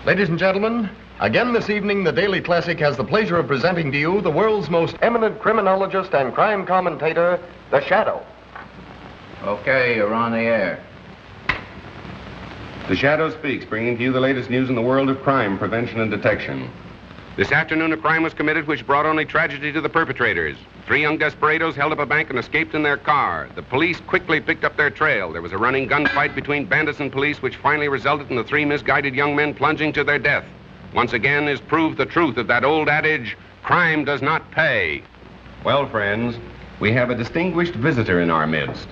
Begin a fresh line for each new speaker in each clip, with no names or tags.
Ladies and gentlemen, again this evening, the Daily Classic has the pleasure of presenting to you the world's most eminent criminologist and crime commentator, The Shadow.
Okay, you're on the air.
The Shadow speaks, bringing to you the latest news in the world of crime, prevention, and detection. This afternoon, a crime was committed which brought only tragedy to the perpetrators. 3 young desperados held up a bank and escaped in their car. The police quickly picked up their trail. There was a running gunfight between bandits and police, which finally resulted in the 3 misguided young men plunging to their death. Once again is proved the truth of that old adage, crime does not pay. Well, friends, we have a distinguished visitor in our midst,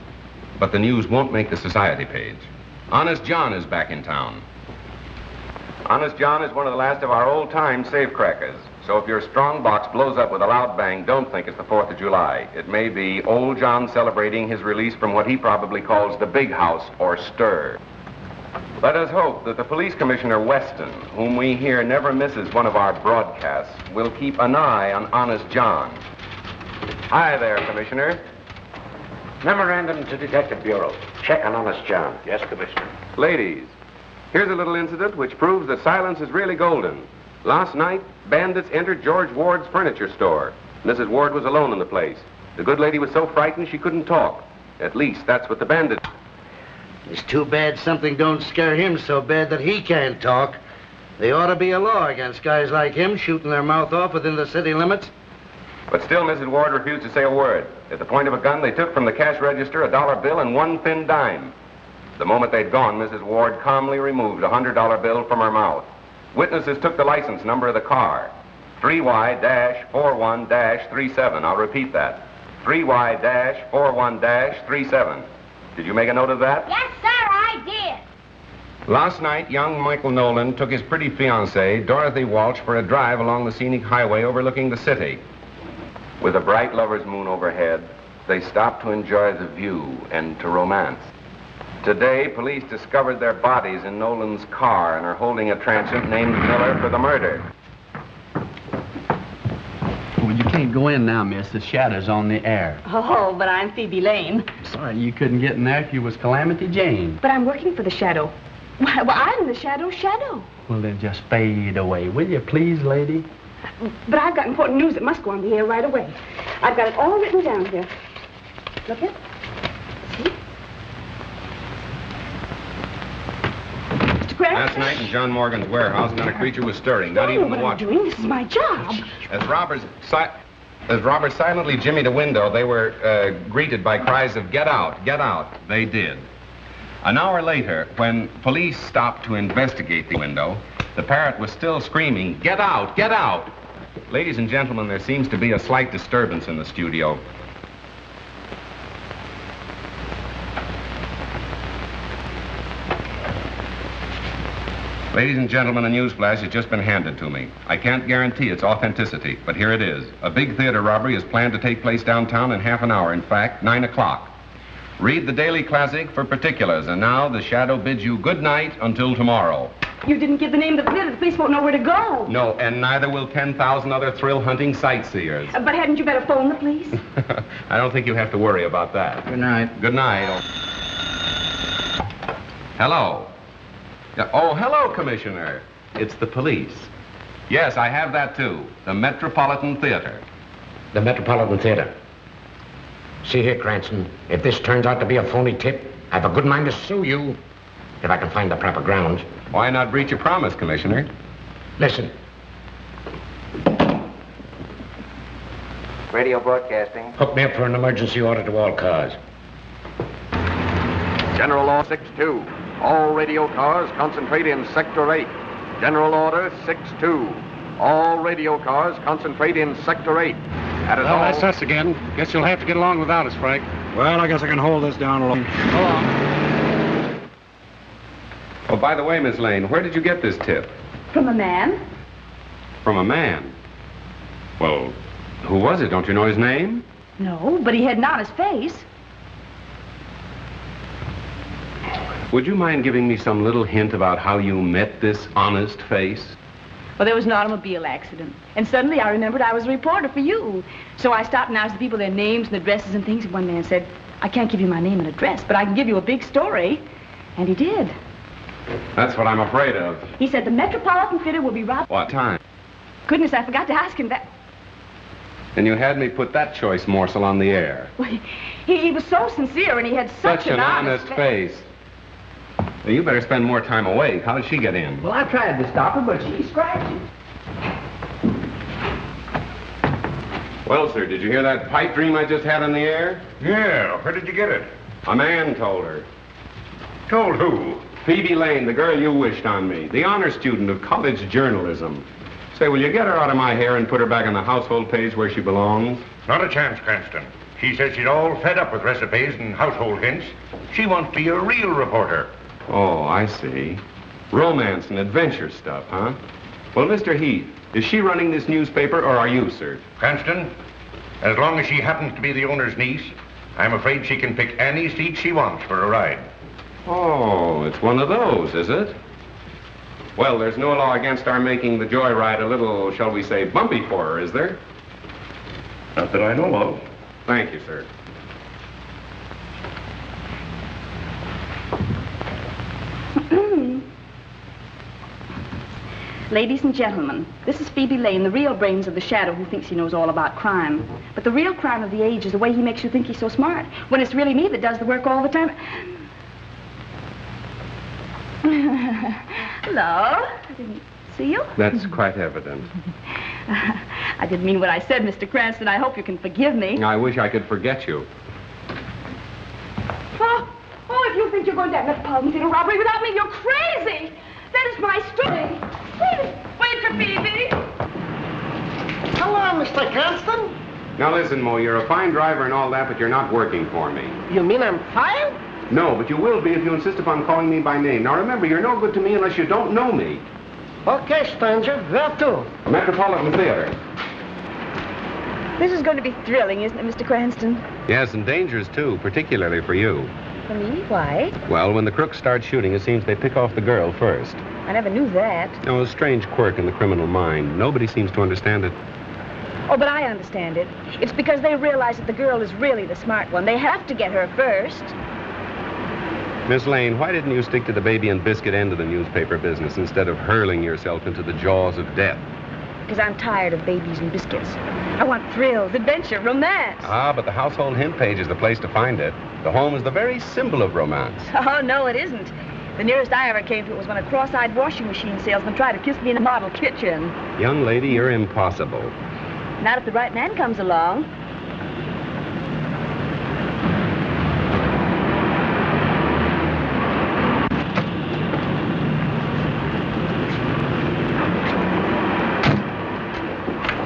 but the news won't make the society page. Honest John is back in town. Honest John is one of the last of our old-time safecrackers. So if your strong box blows up with a loud bang, don't think it's the 4th of July. It may be old John celebrating his release from what he probably calls the big house or stir. Let us hope that the police commissioner Weston, whom we hear never misses one of our broadcasts, will keep an eye on Honest John. Hi there, Commissioner.
Memorandum to Detective Bureau. Check on Honest John. Yes, Commissioner.
Ladies, here's a little incident which proves that silence is really golden. Last night, bandits entered George Ward's furniture store. Mrs. Ward was alone in the place. The good lady was so frightened she couldn't talk. At least, that's what the bandits...
It's too bad something don't scare him so bad that he can't talk. There ought to be a law against guys like him shooting their mouth off within the city limits.
But still, Mrs. Ward refused to say a word. At the point of a gun, they took from the cash register a $1 bill and 1 thin dime. The moment they'd gone, Mrs. Ward calmly removed a $100 bill from her mouth. Witnesses took the license number of the car, 3Y-41-37. I'll repeat that, 3Y-41-37. Did you make a note of that?
Yes, sir, I did.
Last night, young Michael Nolan took his pretty fiancée, Dorothy Walsh, for a drive along the scenic highway overlooking the city. With a bright lover's moon overhead, they stopped to enjoy the view and to romance. Today, police discovered their bodies in Nolan's car and are holding a transient named Miller for the murder.
Well, you can't go in now, miss. The Shadow's on the air.
Oh, but I'm Phoebe Lane.
Sorry you couldn't get in there if you was Calamity Jane.
But I'm working for the Shadow. Well, I'm the Shadow's shadow.
Well, then just fade away, will you, please, lady?
But I've got important news that must go on the air right away. I've got it all written down here. Look here. See?
Last night in John Morgan's warehouse, not a creature was stirring, not even the watch.
What I'm doing? This is my job.
As robbers silently jimmied a window, they were greeted by cries of, "Get out, get out." They did. An hour later, when police stopped to investigate the window, the parrot was still screaming, "Get out, get out." Ladies and gentlemen, there seems to be a slight disturbance in the studio. Ladies and gentlemen, a newsflash has just been handed to me. I can't guarantee its authenticity, but here it is. A big theater robbery is planned to take place downtown in half an hour. In fact, 9 o'clock. Read the Daily Classic for particulars. And now, the Shadow bids you good night until tomorrow.
You didn't give the name of the theater. The police won't know where to go.
No, and neither will 10,000 other thrill-hunting sightseers.
But hadn't you better phone the police?
I don't think you have to worry about that.
Good night.
Good night. Hello. Oh, hello, Commissioner. It's the police. Yes, I have that, too. The Metropolitan Theater.
The Metropolitan Theater. See here, Cranston, if this turns out to be a phony tip, I have a good mind to sue you, if I can find the proper grounds.
Why not breach a promise, Commissioner?
Listen.
Radio broadcasting.
Hook me up for an emergency order to all cars.
General Law 6-2. All radio cars concentrate in Sector 8. General Order 6-2. All radio cars concentrate in Sector 8. That is all.
That's us again. Guess you'll have to get along without us, Frank.
Well, I guess I can hold this down alone.
Go on.
Oh, by the way, Miss Lane, where did you get this tip?
From a man.
From a man? Well, who was it? Don't you know his name?
No, but he had an honest face.
Would you mind giving me some little hint about how you met this honest face?
Well, there was an automobile accident. And suddenly I remembered I was a reporter for you. So I stopped and asked the people their names and addresses and things. And one man said, "I can't give you my name and address, but I can give you a big story." And he did.
That's what I'm afraid of.
He said the Metropolitan Theater will be right...
What time?
Goodness, I forgot to ask him that.
And you had me put that choice morsel on the air.
Well, he was so sincere, and he had such
an honest face. Well, you better spend more time awake. How did she get in?
Well, I tried to stop her, but she scratched it.
Well, sir, did you hear that pipe dream I just had on the air?
Yeah, where did you get it?
A man told her.
Told who?
Phoebe Lane, the girl you wished on me, the honor student of college journalism. Say, will you get her out of my hair and put her back on the household page where she belongs?
Not a chance, Cranston. She says she's all fed up with recipes and household hints. She wants to be a real reporter.
Oh, I see. Romance and adventure stuff, huh? Well, Mr. Heath, is she running this newspaper or are you, sir?
Cranston, as long as she happens to be the owner's niece, I'm afraid she can pick any seat she wants for a ride.
Oh, it's one of those, is it? Well, there's no law against our making the joyride a little, shall we say, bumpy for her, is there?
Not that I know of.
Thank you, sir.
Ladies and gentlemen, this is Phoebe Lane, the real brains of the shadow who thinks he knows all about crime. But the real crime of the age is the way he makes you think he's so smart, when it's really me that does the work all the time. Hello. I didn't see you.
That's quite evident.
I didn't mean what I said, Mr. Cranston. I hope you can forgive me.
I wish I could forget you.
Oh, if you think you're going to that Metropolitan Theater robbery without me, you're crazy. That is my story. Wait for Phoebe.
Hello, Mr. Cranston.
Now listen, Mo, you're a fine driver and all that, but you're not working for me.
You mean I'm fired?
No, but you will be if you insist upon calling me by name. Now remember, you're no good to me unless you don't know me.
Okay, stranger. Where to?
Metropolitan Theater.
This is going to be thrilling, isn't it, Mr. Cranston?
Yes, and dangerous, too, particularly for you.
For me? Why?
Well, when the crooks start shooting, it seems they pick off the girl first.
I never knew that.
No, a strange quirk in the criminal mind. Nobody seems to understand it.
Oh, but I understand it. It's because they realize that the girl is really the smart one. They have to get her first.
Miss Lane, why didn't you stick to the baby and biscuit end of the newspaper business instead of hurling yourself into the jaws of death?
Because I'm tired of babies and biscuits. I want thrills, adventure, romance.
Ah, but the household hint page is the place to find it. The home is the very symbol of romance.
Oh, no, it isn't. The nearest I ever came to it was when a cross-eyed washing machine salesman tried to kiss me in a model kitchen.
Young lady, you're impossible.
Not if the right man comes along.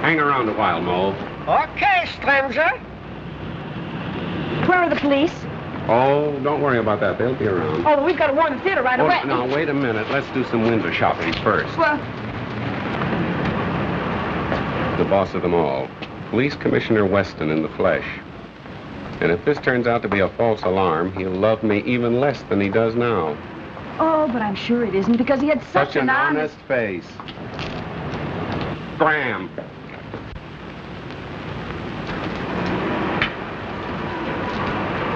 Hang around a while, Mo.
Okay, stranger.
Where are the police?
Oh, don't worry about that. They'll be around.
Oh, well, we've got to warn the theater right away.
Now, wait a minute. Let's do some window shopping first.
Well...
The boss of them all. Police Commissioner Weston in the flesh. And if this turns out to be a false alarm, he'll love me even less than he does now.
Oh, but I'm sure it isn't, because he had such
an honest face. Graham.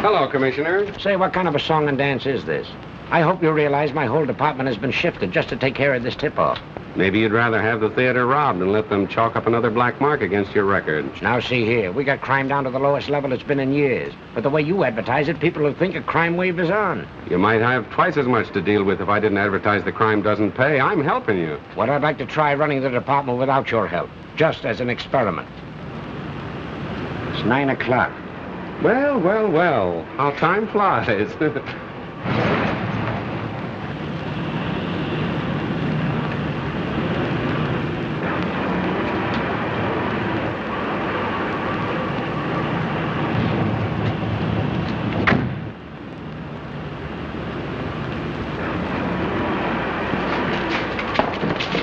Hello, Commissioner.
Say, what kind of a song and dance is this? I hope you realize my whole department has been shifted just to take care of this tip-off.
Maybe you'd rather have the theater robbed than let them chalk up another black mark against your record.
Now, see here. We got crime down to the lowest level it's been in years. But the way you advertise it, people will think a crime wave is on.
You might have twice as much to deal with if I didn't advertise the crime doesn't pay. I'm helping you.
Well, I'd like to try running the department without your help, just as an experiment. It's 9 o'clock.
Well, well, well. How time flies.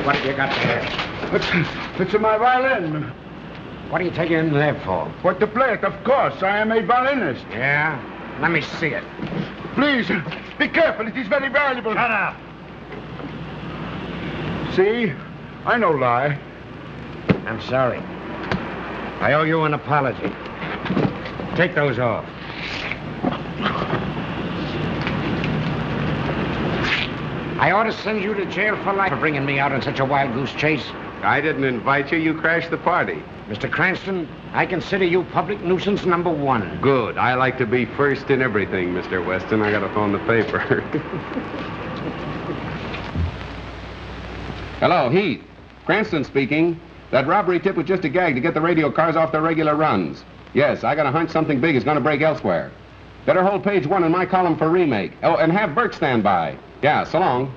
What have you got there?
It's my violin.
What are you taking in there for?
What to play it, of course. I am a violinist.
Yeah? Let me see it.
Please, be careful. It is very valuable.
Shut up.
See? I no lie.
I'm sorry. I owe you an apology. Take those off. I ought to send you to jail for life for bringing me out on such a wild goose chase.
I didn't invite you. You crashed the party.
Mr. Cranston, I consider you public nuisance number 1.
Good. I like to be first in everything, Mr. Weston. I gotta phone the paper. Hello, Heath. Cranston speaking. That robbery tip was just a gag to get the radio cars off their regular runs. Yes, I got a hunch something big is gonna break elsewhere. Better hold page 1 in my column for remake. Oh, and have Burke stand by. Yeah, so long.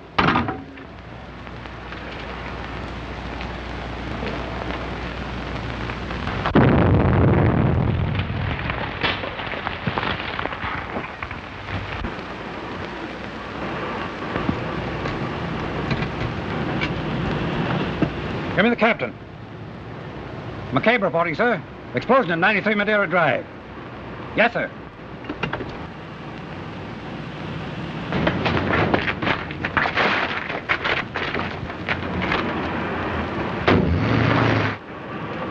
Give me the captain. McCabe reporting, sir. Explosion in 93 Madeira Drive. Yes, sir.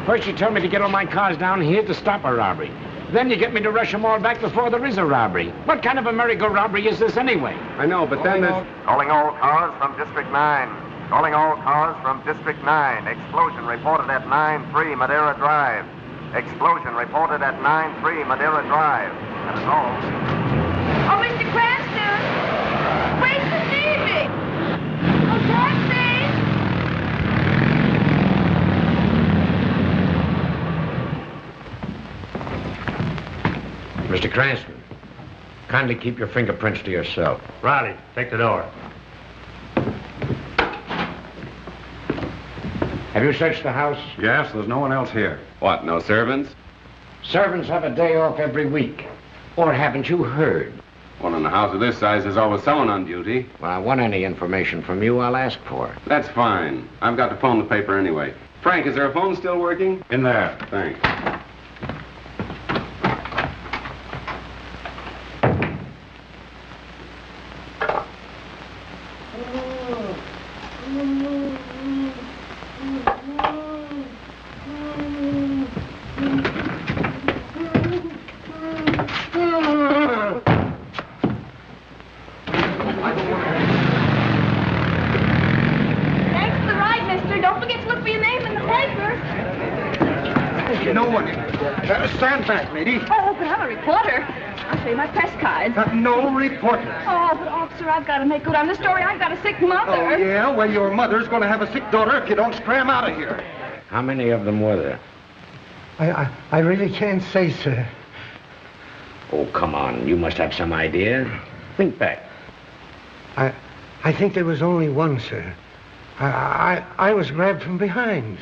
First you tell me to get all my cars down here to stop a robbery. Then you get me to rush them all back before there is a robbery. What kind of a merry-go robbery is this anyway?
I know, but then there's...
Calling all cars from District 9. Calling all cars from District 9. Explosion reported at 9-3 Madeira Drive. Explosion reported at 9-3 Madeira Drive. That is all.
Oh, Mr. Cranston! Wait to see me! Oh, taxi!
Mr. Cranston, kindly keep your fingerprints to yourself.
Riley, take the door.
Have you searched the house?
Yes, there's no one else here.
What, no servants?
Servants have a day off every week. Or haven't you heard?
Well, in a house of this size, there's always someone on duty.
Well, I want any information from you, I'll ask for it.
That's fine. I've got to phone the paper anyway. Frank, is there a phone still working?
In there.
Thanks.
Stand back, lady.
Oh, but I'm a reporter. I'll show you my press card.
No reporter.
Oh, but officer, I've got to make good on the story. I've got a sick mother.
Oh, yeah? Well, your mother's going to have a sick daughter if you don't scram out of here.
How many of them were there?
I really can't say, sir.
Oh, come on. You must have some idea. Think back.
I think there was only one, sir. I was grabbed from behind.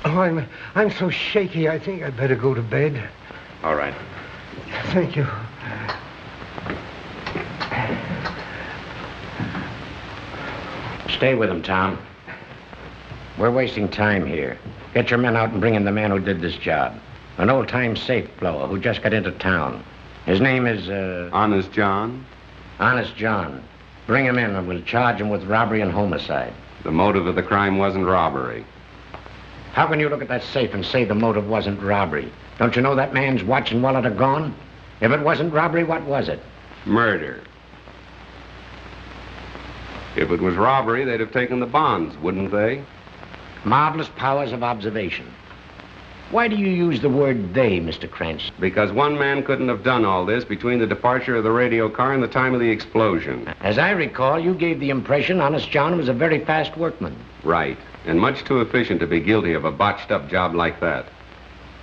Oh, I'm so shaky, I think I'd better go to bed.
All right.
Thank you.
Stay with him, Tom. We're wasting time here. Get your men out and bring in the man who did this job. An old-time safe blower who just got into town. His name is,
Honest John?
Honest John. Bring him in and we'll charge him with robbery and homicide.
The motive of the crime wasn't robbery.
How can you look at that safe and say the motive wasn't robbery? Don't you know that man's watch and wallet are gone? If it wasn't robbery, what was it?
Murder. If it was robbery, they'd have taken the bonds, wouldn't they?
Marvelous powers of observation. Why do you use the word they, Mr. Cranston?
Because one man couldn't have done all this between the departure of the radio car and the time of the explosion.
As I recall, you gave the impression Honest John was a very fast workman.
Right. And much too efficient to be guilty of a botched-up job like that.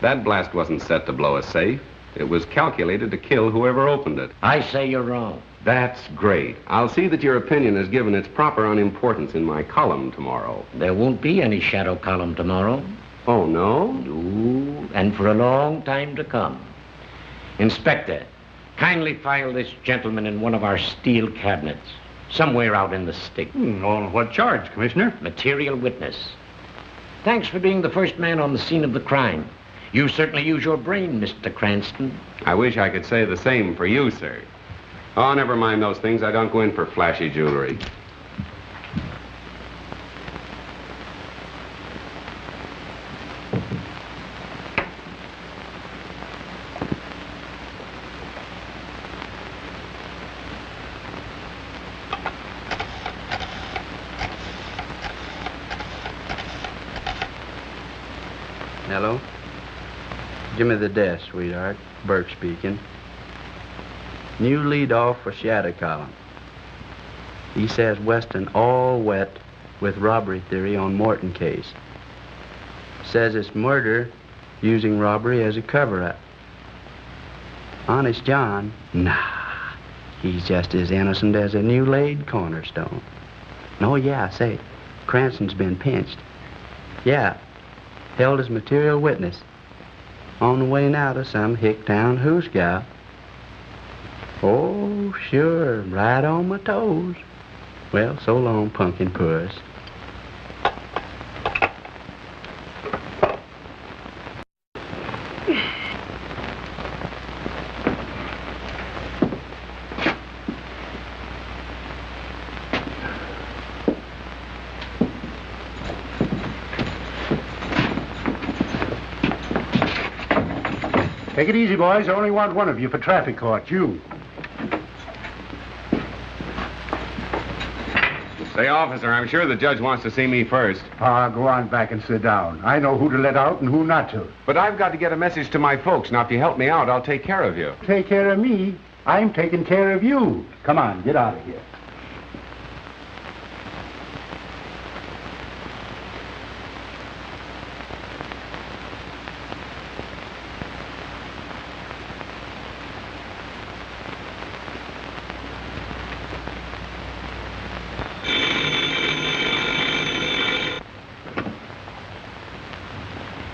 That blast wasn't set to blow a safe. It was calculated to kill whoever opened it.
I say you're wrong.
That's great. I'll see that your opinion is given its proper unimportance in my column tomorrow.
There won't be any shadow column tomorrow.
Oh, no?
No, and for a long time to come. Inspector, kindly file this gentleman in one of our steel cabinets. Somewhere out in the stick.
On what charge, Commissioner?
Material witness. Thanks for being the first man on the scene of the crime. You certainly use your brain, Mr. Cranston.
I wish I could say the same for you, sir. Oh, never mind those things. I don't go in for flashy jewelry.
Hello? Give me the desk, sweetheart. Burke speaking. New lead off for Shadow Column. He says Weston all wet with robbery theory on Morton case. Says it's murder using robbery as a cover-up. Honest John? Nah. He's just as innocent as a new laid cornerstone. Oh, yeah, say, Cranston's been pinched. Yeah, held as material witness. On the way now to some hick-town hoosgow. Oh, sure, right on my toes. Well, so long, pumpkin puss.
Take it easy, boys. I only want one of you for traffic court. You.
Say, officer, I'm sure the judge wants to see me first.
Go on back and sit down. I know who to let out and who not to.
But I've got to get a message to my folks. Now, if you help me out, I'll take care of you.
Take care of me? I'm taking care of you. Come on, get out of here.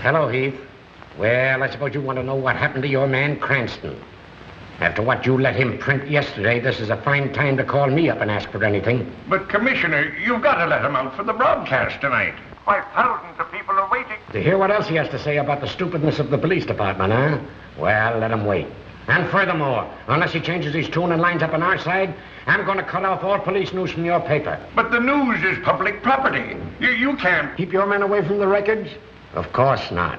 Hello, Heath. Well, I suppose you want to know what happened to your man, Cranston. After what you let him print yesterday, this is a fine time to call me up and ask for anything.
But, Commissioner, you've got to let him out for the broadcast tonight. Why, thousands of people are waiting.
To hear what else he has to say about the stupidness of the police department, huh? Well, let him wait. And furthermore, unless he changes his tune and lines up on our side, I'm going to cut off all police news from your paper.
But the news is public property. You can't...
Keep your men away from the records? Of course not.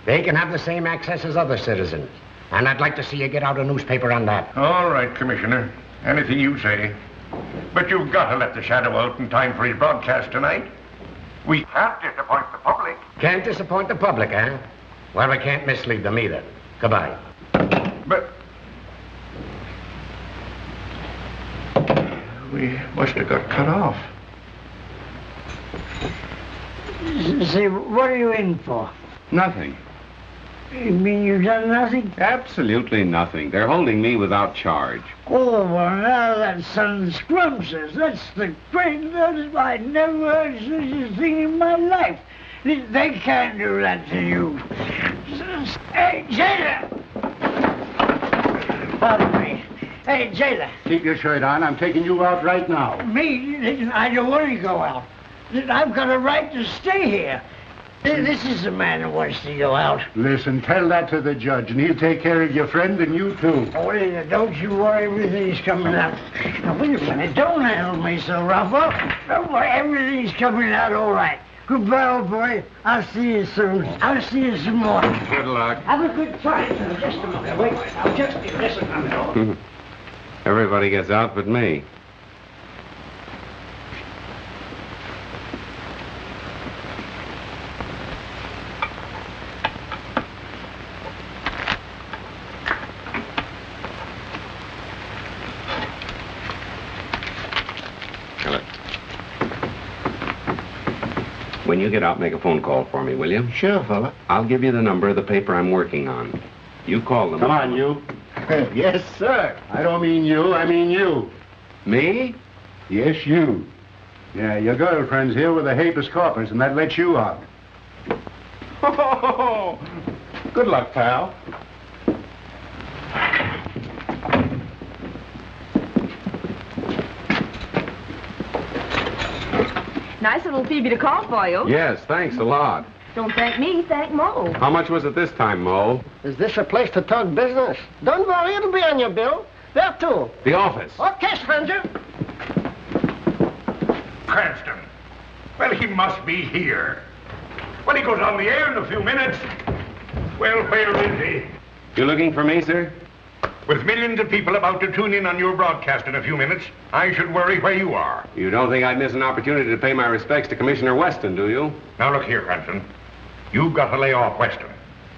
They can have the same access as other citizens. And I'd like to see you get out a newspaper on that.
All right, Commissioner. Anything you say. But you've got to let the Shadow out in time for his broadcast tonight. We can't disappoint the public.
Can't disappoint the public, eh? Well, we can't mislead them either. Goodbye.
But... we must have got cut off.
Say, what are you in for?
Nothing.
You mean you've done nothing?
Absolutely nothing. They're holding me without charge.
Oh, well, now that sounds scrumptious. That's the greatest. I never heard such a thing in my life. They can't do that to you. Hey, jailer! Pardon me. Hey, jailer.
Keep your shirt on. I'm taking you out right now.
Me? I don't want to go out. I've got a right to stay here. This is the man who wants to go out.
Listen, tell that to the judge, and he'll take care of your friend and you, too.
Oh, don't you worry. Everything's coming out. Now, wait a minute. Don't handle me so rough. Oh, don't worry. Everything's coming out all right. Goodbye, old boy. I'll see you soon. I'll see you some more.
Good luck.
Have a good time. Just a minute. Wait. I'll just listen a minute.
Everybody gets out but me. When you get out, make a phone call for me, will you?
Sure, fella.
I'll give you the number of the paper I'm working on. You call them.
Come on, you. Yes, sir. I don't mean you, I mean you.
Me?
Yes, you. Yeah, your girlfriend's here with a habeas corpus, and that lets you out. Oh, good luck, pal.
Nice little Phoebe to call for you.
Yes, thanks a lot.
Don't thank me, thank Mo.
How much was it this time, Mo?
Is this a place to talk business? Don't worry, it'll be on your bill. There, too.
The office.
Okay, stranger.
Cranston. Well, he must be here. Well, he goes on the air in a few minutes. Well, where is he?
You looking for me, sir?
With millions of people about to tune in on your broadcast in a few minutes, I should worry where you are.
You don't think I'd miss an opportunity to pay my respects to Commissioner Weston, do you?
Now, look here, Cranston. You've got to lay off Weston.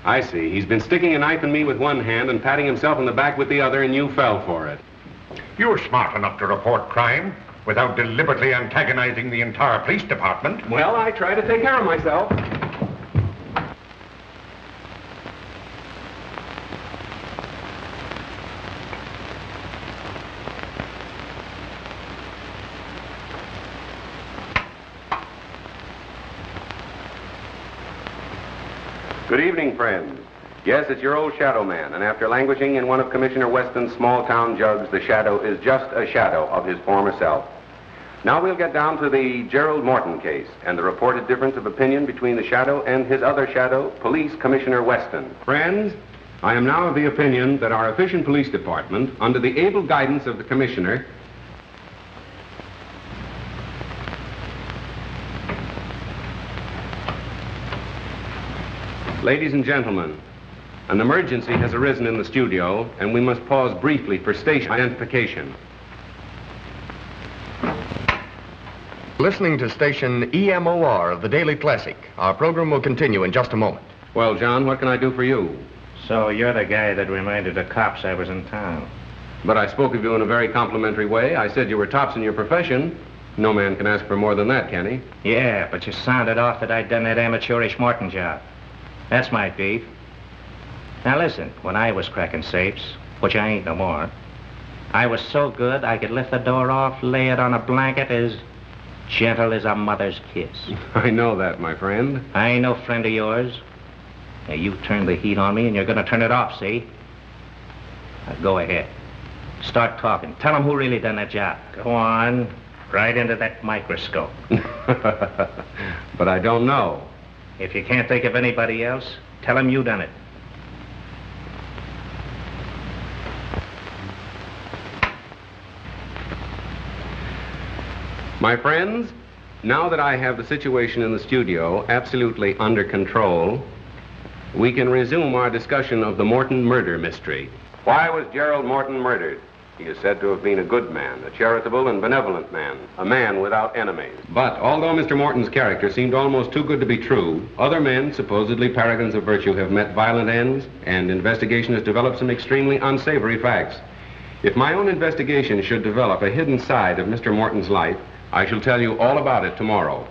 I see. He's been sticking a knife in me with one hand and patting himself in the back with the other, and you fell for it.
You're smart enough to report crime without deliberately antagonizing the entire police department.
Well, I try to take care of myself. Good evening, friends. Yes, it's your old Shadow Man, and after languishing in one of Commissioner Weston's small-town jugs, the Shadow is just a shadow of his former self. Now we'll get down to the Gerald Morton case and the reported difference of opinion between the Shadow and his other Shadow, Police Commissioner Weston. Friends, I am now of the opinion that our efficient police department, under the able guidance of the Commissioner, Ladies and gentlemen, an emergency has arisen in the studio, and we must pause briefly for station identification.
Listening to station EMOR of the Daily Classic. Our program will continue in just a moment.
Well, John, what can I do for you?
So you're the guy that reminded the cops I was in town.
But I spoke of you in a very complimentary way. I said you were tops in your profession. No man can ask for more than that, can he?
Yeah, but you sounded off that I'd done that amateurish Morton job. That's my beef. Now listen, when I was cracking safes, which I ain't no more, I was so good I could lift the door off, lay it on a blanket as gentle as a mother's kiss.
I know that, my friend.
I ain't no friend of yours. Now, you turned the heat on me and you're gonna turn it off, see? Now, go ahead. Start talking. Tell them who really done that job. Go on. Right into that microscope.
But I don't know.
If you can't think of anybody else, tell them you done it.
My friends, now that I have the situation in the studio absolutely under control, we can resume our discussion of the Morton murder mystery. Why was Gerald Morton murdered? He is said to have been a good man, a charitable and benevolent man, a man without enemies. But although Mr. Morton's character seemed almost too good to be true, other men, supposedly paragons of virtue, have met violent ends, and investigation has developed some extremely unsavory facts. If my own investigation should develop a hidden side of Mr. Morton's life, I shall tell you all about it tomorrow.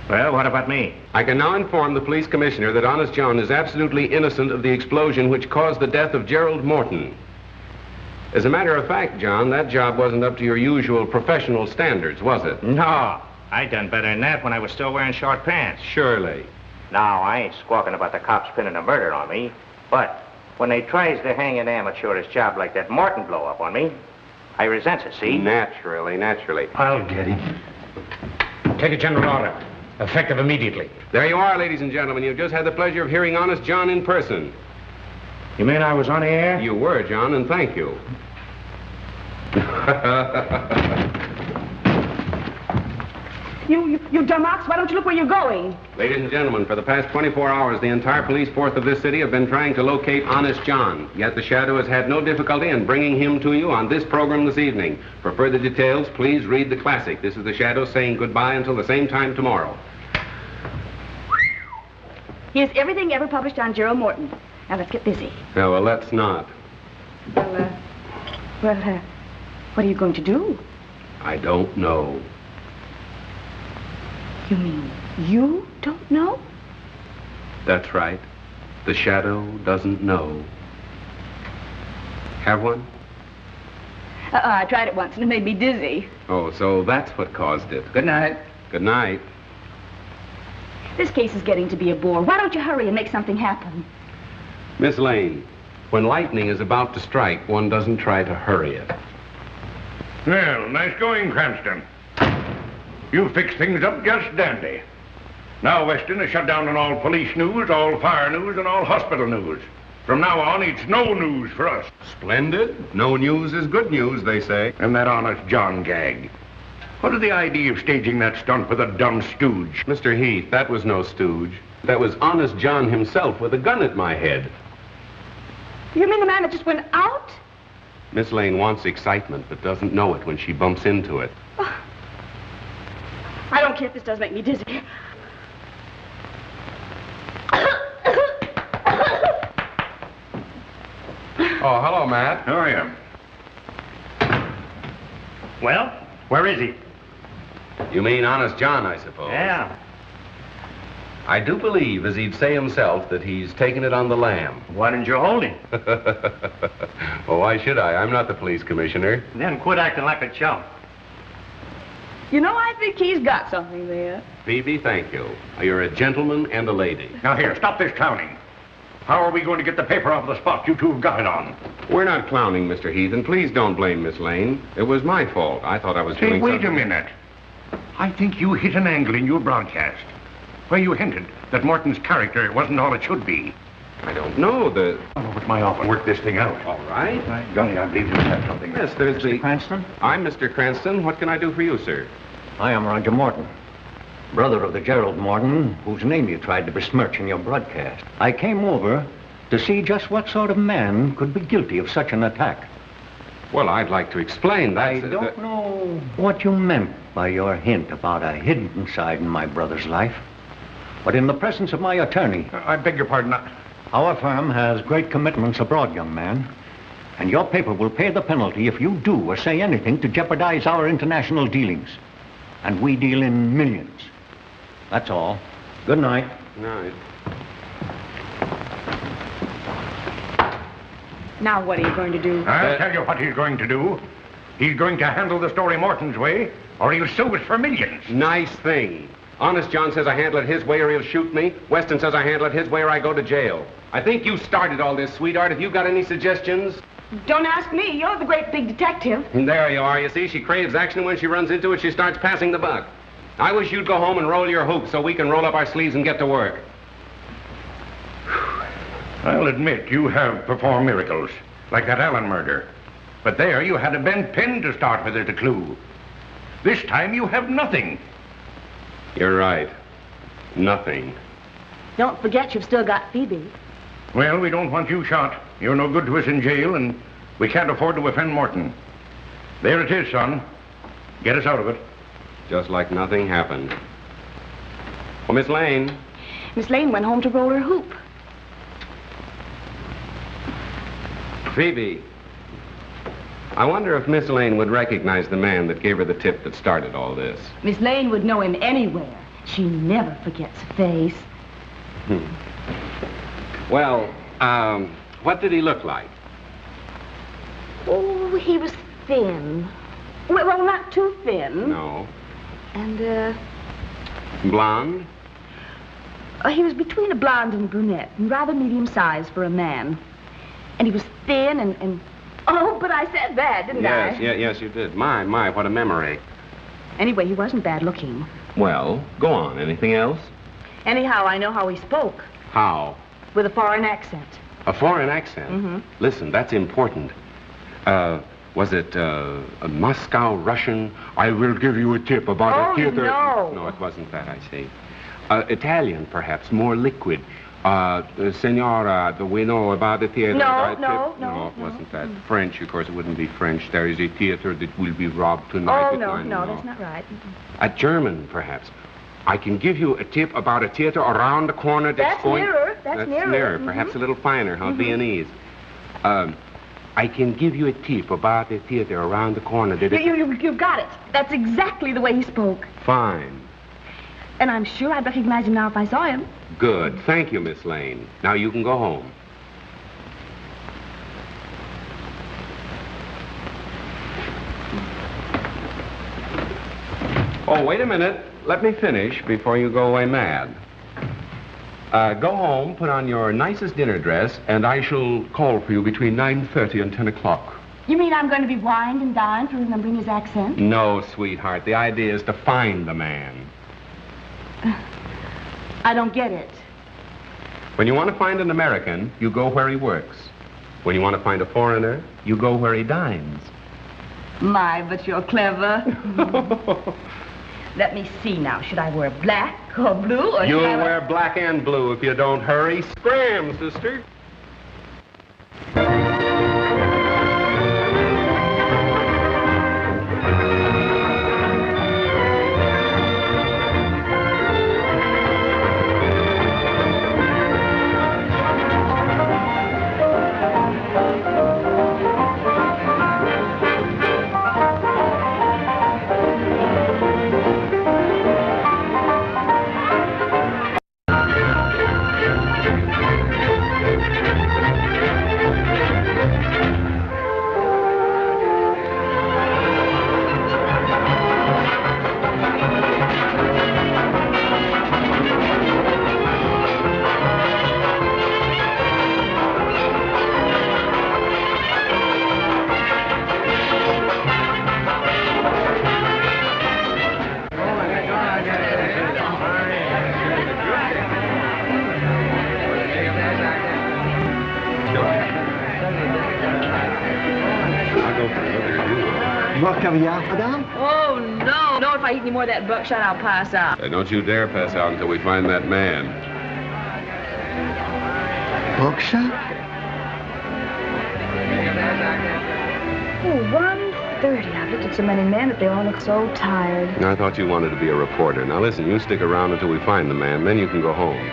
Well, what about me?
I can now inform the police commissioner that Honest John is absolutely innocent of the explosion which caused the death of Gerald Morton. As a matter of fact, John, that job wasn't up to your usual professional standards, was it?
No, I done better than that when I was still wearing short pants.
Surely.
Now, I ain't squawking about the cops pinning a murder on me, but when they tries to hang an amateurish job like that Morton blow up on me, I resents it, see?
Naturally.
I'll get him.
Take a general order. Effective immediately.
There you are, ladies and gentlemen. You've just had the pleasure of hearing Honest John in person.
You mean I was on the air?
You were, John, and thank you.
You dumb ox, why don't you look where you're going?
Ladies and gentlemen, for the past 24 hours, the entire police force of this city have been trying to locate Honest John. Yet the Shadow has had no difficulty in bringing him to you on this program this evening. For further details, please read the classic. This is the Shadow saying goodbye until the same time tomorrow.
Here's everything ever published on Gerald Morton. Now let's get busy.
Yeah, well, let's not.
Well, what are you going to do?
I don't know.
You mean you don't know?
That's right. The Shadow doesn't know. Have one?
I tried it once and it made me dizzy.
Oh, so that's what caused it.
Good night.
Good night.
This case is getting to be a bore. Why don't you hurry and make something happen?
Miss Lane, when lightning is about to strike, one doesn't try to hurry it.
Well, nice going, Cranston. You fixed things up just dandy. Now Weston is shut down on all police news, all fire news, and all hospital news. From now on, it's no news for us.
Splendid. No news is good news, they say.
And that Honest John gag. What is the idea of staging that stunt with a dumb stooge?
Mr. Heath, that was no stooge. That was Honest John himself with a gun at my head.
You mean the man that just went out?
Miss Lane wants excitement, but doesn't know it when she bumps into it.
Oh. I don't care if this does make me dizzy.
Oh, hello, Matt.
How are you?
Well, where is he?
You mean Honest John, I suppose?
Yeah.
I do believe, as he'd say himself, that he's taken it on the lam.
Why didn't you hold him?
Well, why should I? I'm not the police commissioner.
Then quit acting like a chump.
You know, I think he's got something there.
Phoebe, thank you. You're a gentleman and a lady.
Now, here, stop this clowning. How are we going to get the paper off the spot you two have got it on?
We're not clowning, Mr. Heath, and please don't blame Miss Lane. It was my fault. I thought I was
Say,
doing
wait
something.
a minute. I think you hit an angle in your broadcast where you hinted that Morton's character wasn't all it should be.
I don't know.
I'll over to my office and work this thing out.
All right.
By golly, I believe you have something.
Yes, there's the...
Cranston?
I'm Mr. Cranston. What can I do for you, sir?
I am Roger Morton, brother of the Gerald Morton, whose name you tried to besmirch in your broadcast. I came over to see just what sort of man could be guilty of such an attack.
Well, I'd like to explain that.
I don't know what you meant by your hint about a hidden side in my brother's life. But in the presence of my attorney...
I beg your pardon.
Our firm has great commitments abroad, young man. And your paper will pay the penalty if you do or say anything to jeopardize our international dealings. And we deal in millions. That's all. Good night.
Night.
Now what are you going to do?
I'll tell you what he's going to do. He's going to handle the story Morton's way, or he'll sue us for millions.
Nice thing. Honest John says I handle it his way or he'll shoot me. Weston says I handle it his way or I go to jail. I think you started all this, sweetheart. Have you got any suggestions?
Don't ask me. You're the great big detective.
And there you are. You see, she craves action, and when she runs into it, she starts passing the buck. I wish you'd go home and roll your hoops so we can roll up our sleeves and get to work.
I'll admit you have performed miracles, like that Allen murder. But there you had a bent pin to start with as a clue. This time you have nothing.
You're right. Nothing.
Don't forget you've still got Phoebe.
Well, we don't want you shot. You're no good to us in jail, and we can't afford to offend Morton. There it is, son. Get us out of it.
Just like nothing happened. Well, Miss Lane.
Miss Lane went home to roll her hoop.
Phoebe. I wonder if Miss Lane would recognize the man that gave her the tip that started all this.
Miss Lane would know him anywhere. She never forgets a face.
Well, what did he look like?
Oh, he was thin. Well, not too thin.
No.
And,
Blonde?
he was between a blonde and a brunette, and rather medium-sized for a man. And he was thin and... Oh, but I said that, didn't I?
Yes, you did. My, what a memory.
Anyway, he wasn't bad-looking.
Well, go on. Anything else?
Anyhow, I know how he spoke.
How?
With a foreign accent.
A foreign accent?
Mm-hmm.
Listen, that's important. Was it a Moscow Russian? I will give you a tip about a theater.
No.
No, it wasn't that, I see. Italian, perhaps, more liquid. Senora, we know about the theater.
No,
it wasn't that. French, of course, it wouldn't be French. There is a theater that will be robbed tonight.
Oh, no, that's not right.
A German, perhaps. I can give you a tip about a theater around the corner that's going...
Nearer.
That's nearer. Perhaps a little finer, huh? Viennese. I can give you a tip about the theater around the corner that...
You've got it. That's exactly the way he spoke.
Fine.
And I'm sure I'd recognize him now if I saw him.
Good. Thank you, Miss Lane. Now you can go home. Oh, wait a minute. Let me finish before you go away mad. Go home, put on your nicest dinner dress, and I shall call for you between 9:30 and 10 o'clock.
You mean I'm going to be wined and dined for remembering his accent?
No, sweetheart. The idea is to find the man.
I don't get it.
When you want to find an American, you go where he works. When you want to find a foreigner, you go where he dines.
My, but you're clever. Let me see now. Should I wear black or blue, or
You'll
should I
wear black and blue if you don't hurry. Scram, sister.
caviar, madame?
Oh, no. No, if I eat any more of that buckshot, I'll pass out.
Don't you dare pass out until we find that man.
Buckshot?
Oh, 1:30. I've looked at so many men that they all look so tired.
I thought you wanted to be a reporter. Now listen, you stick around until we find the man, then you can go home.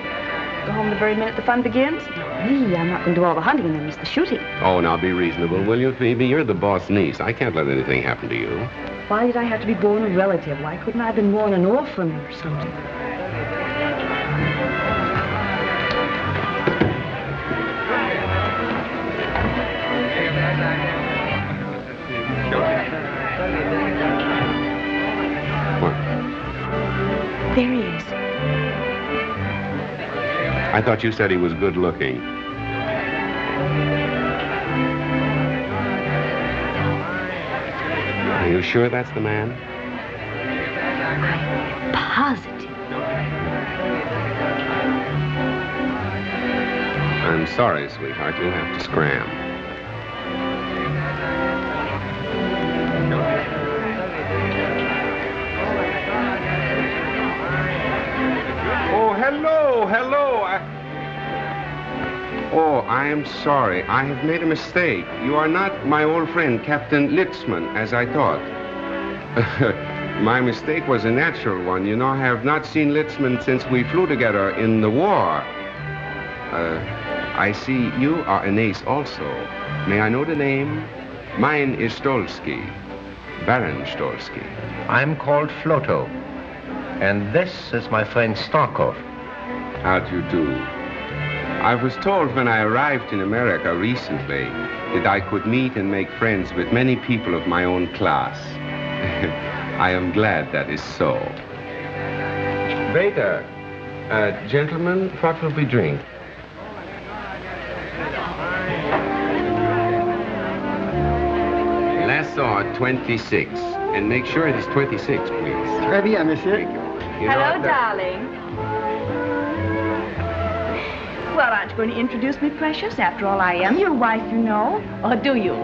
Go home the very minute the fun begins? No, me, I'm not going to do all the hunting and then miss the shooting.
Oh, now be reasonable, will you, Phoebe? You're the boss niece. I can't let anything happen to you.
Why did I have to be born a relative? Why couldn't I have been born an orphan or something?
What?
There he is.
I thought you said he was good looking. Are you sure that's the man?
I'm positive.
I'm sorry, sweetheart. You'll have to scram. Oh, hello. Oh, I am sorry. I have made a mistake. You are not my old friend, Captain Litzman, as I thought. My mistake was a natural one. You know, I have not seen Litzman since we flew together in the war. I see you are an ace also. May I know the name? Mine is Stolsky, Baron Stolsky.
I'm called Floto, and this is my friend Starkov.
How do you do? I was told when I arrived in America recently that I could meet and make friends with many people of my own class. I am glad that is so. Waiter, gentlemen, what will we drink? Lassor 26, and make sure it is 26, please.
Très bien, monsieur.
Hello, darling. Well, aren't you going to introduce me, precious? After all, I am your wife, you know. Or do you?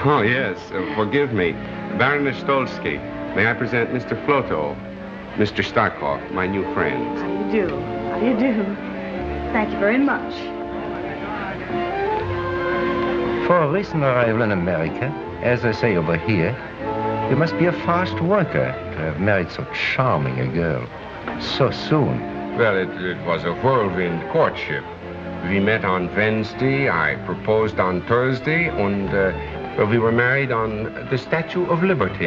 Oh, yes. Forgive me. Baroness Stolsky. May I present Mr. Floto, Mr. Starkov, my new friend.
How do you do? How do you do? Thank you very much.
For a recent arrival in America, as I say over here, you must be a fast worker to have married so charming a girl so soon.
Well, it was a whirlwind courtship. We met on Wednesday, I proposed on Thursday, and we were married on the Statue of Liberty.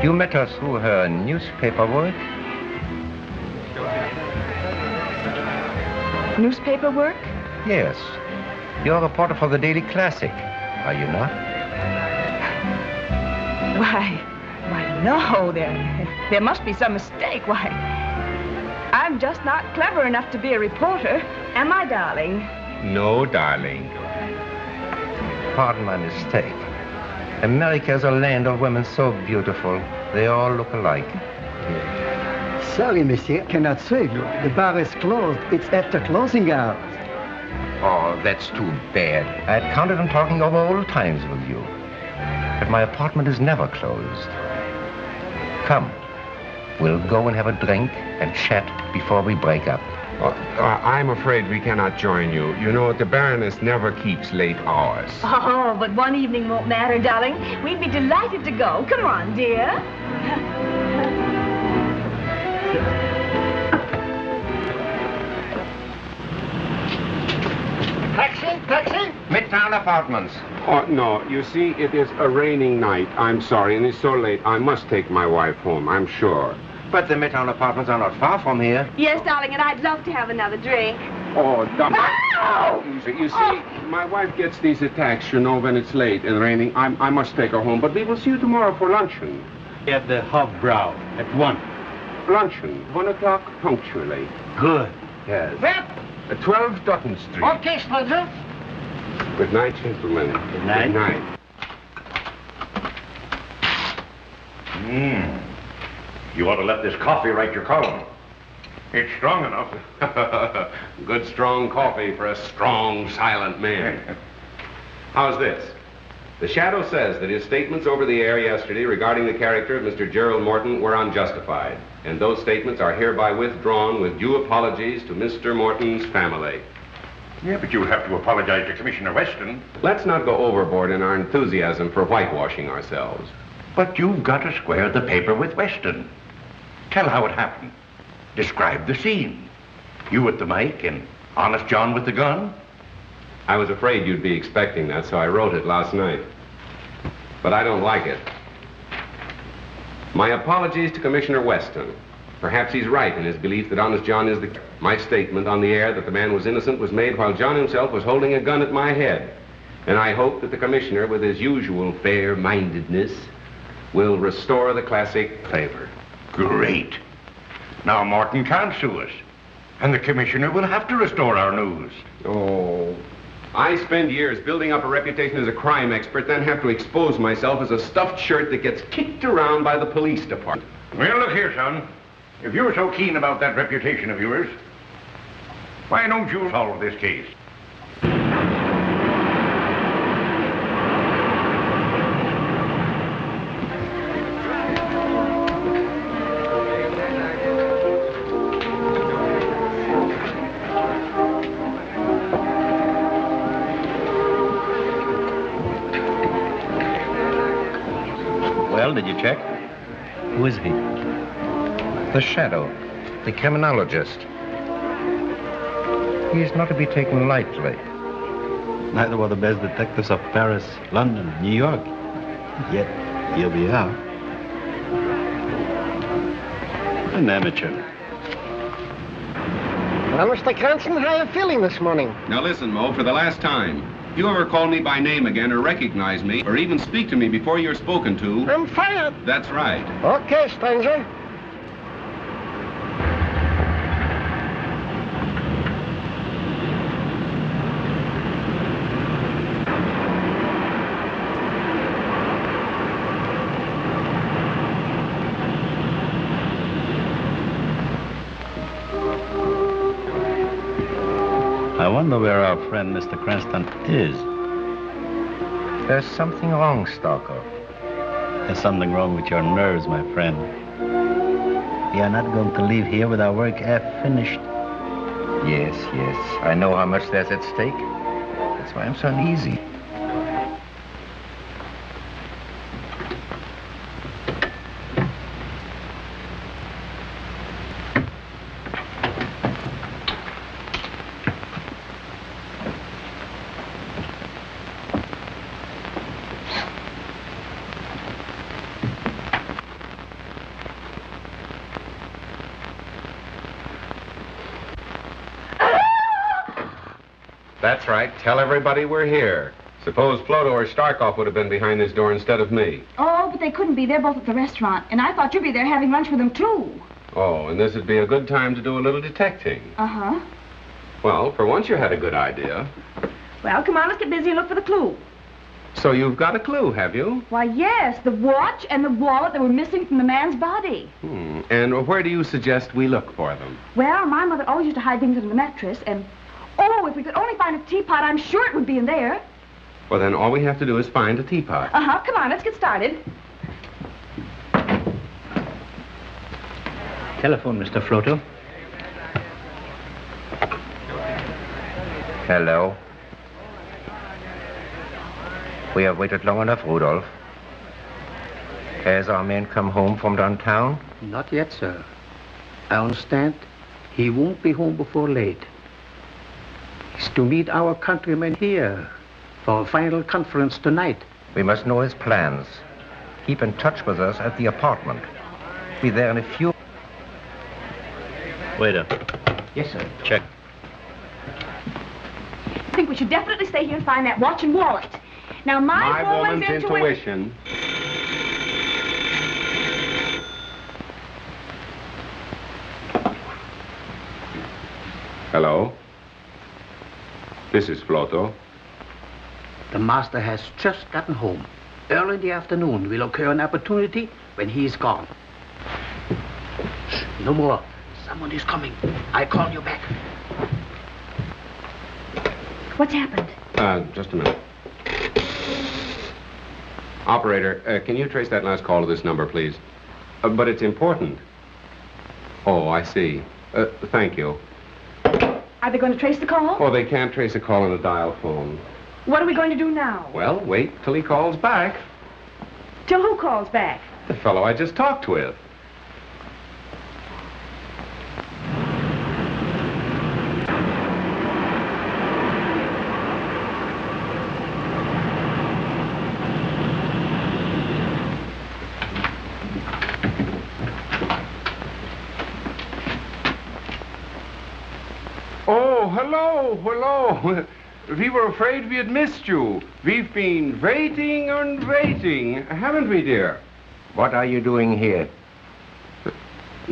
You met her through her newspaper work?
Newspaper work?
Yes. You're a reporter for the Daily Classic, are you not?
Why, no, there must be some mistake. Why, I'm just not clever enough to be a reporter, am I, darling?
No, darling.
Pardon my mistake. America is a land of women so beautiful. They all look alike.
Sorry, monsieur, cannot serve you. The bar is closed. It's after closing hours.
Oh, that's too bad. I had counted on talking over old times with you. But my apartment is never closed. Come, we'll go and have a drink and chat before we break up.
I'm afraid we cannot join you. You know, the Baroness never keeps late hours.
Oh, but one evening won't matter, darling. We'd be delighted to go. Come on, dear.
Taxi? Midtown Apartments.
Oh, no. You see, it is a raining night. I'm sorry, and it's so late. I must take my wife home, I'm sure.
But the Midtown Apartments are not far from here.
Yes, darling, and I'd love to have another drink.
Oh, you see, my wife gets these attacks, you know, when it's late and raining. I must take her home, but we will see you tomorrow for luncheon.
At the Hofbrau at 1.
Luncheon, 1 o'clock punctually.
Good.
Yes. At 12 Dutton Street.
Okay, Spencer.
Good night, gentlemen. Good
night.
Good night.
You ought to let this coffee write your column. It's strong enough.
Good strong coffee for a strong, silent man. How's this? The Shadow says that his statements over the air yesterday regarding the character of Mr. Gerald Morton were unjustified, and those statements are hereby withdrawn with due apologies to Mr. Morton's family.
Yeah, but you'll have to apologize to Commissioner Weston.
Let's not go overboard in our enthusiasm for whitewashing ourselves.
But you've got to square the paper with Weston. Tell how it happened. Describe the scene. You with the mic and Honest John with the gun.
I was afraid you'd be expecting that, so I wrote it last night. But I don't like it. My apologies to Commissioner Weston. Perhaps he's right in his belief that Honest John is the... My statement on the air that the man was innocent was made while John himself was holding a gun at my head. And I hope that the Commissioner, with his usual fair-mindedness, will restore the classic flavor.
Great. Now Morton can't sue us. And the Commissioner will have to restore our news.
Oh, I spend years building up a reputation as a crime expert, then have to expose myself as a stuffed shirt that gets kicked around by the police department.
Well, look here, son. If you're so keen about that reputation of yours, why don't you solve this case?
Well, did you check?
Who is he?
The Shadow, the criminologist. He's not to be taken lightly.
Neither were the best detectives of Paris, London, New York. Yet, here we are. An amateur.
Well, Mr. Cranston, how are you feeling this morning?
Now listen, Mo, for the last time. If you ever call me by name again or recognize me or even speak to me before you're spoken to...
I'm fired.
That's right.
Okay, stranger.
I wonder where our friend Mr. Cranston is.
There's something wrong, Stalker.
There's something wrong with your nerves, my friend. We are not going to leave here with our work half finished.
Yes, yes. I know how much there's at stake. That's why I'm so uneasy.
That's right. Tell everybody we're here. Suppose Floto or Starkov would have been behind this door instead of me.
Oh, but they couldn't be. They're both at the restaurant. And I thought you'd be there having lunch with them, too.
Oh, and this would be a good time to do a little detecting.
Uh-huh.
Well, for once you had a good idea.
Well, come on, let's get busy and look for the clue.
So you've got a clue, have you?
Why, yes, the watch and the wallet that were missing from the man's body.
And where do you suggest we look for them?
Well, my mother always used to hide things under the mattress, and... Oh, if we could only find a teapot, I'm sure it would be in there.
Well, then all we have to do is find a teapot.
Uh-huh, come on, let's get started.
Telephone, Mr. Floto.
Hello. We have waited long enough, Rudolph. Has our man come home from downtown?
Not yet, sir. I understand he won't be home before late. He's to meet our countrymen here for a final conference tonight.
We must know his plans. Keep in touch with us at the apartment. Be there in a few...
Waiter.
Yes, sir.
Check.
I think we should definitely stay here and find that watch and wallet. Now, my woman's intuition...
Hello? This is Floto.
The master has just gotten home. Early in the afternoon will occur an opportunity when he's gone. Shh, no more. Someone is coming. I call you back.
What's happened?
Just a minute. Operator, can you trace that last call to this number, please? But it's important. Oh, I see. Thank you.
Are they going to trace the call?
Oh, they can't trace a call on a dial phone.
What are we going to do now?
Well, wait till he calls back.
Till who calls back?
The fellow I just talked with.
Oh, hello. We were afraid we had missed you. We've been waiting and waiting, haven't we, dear?
What are you doing here?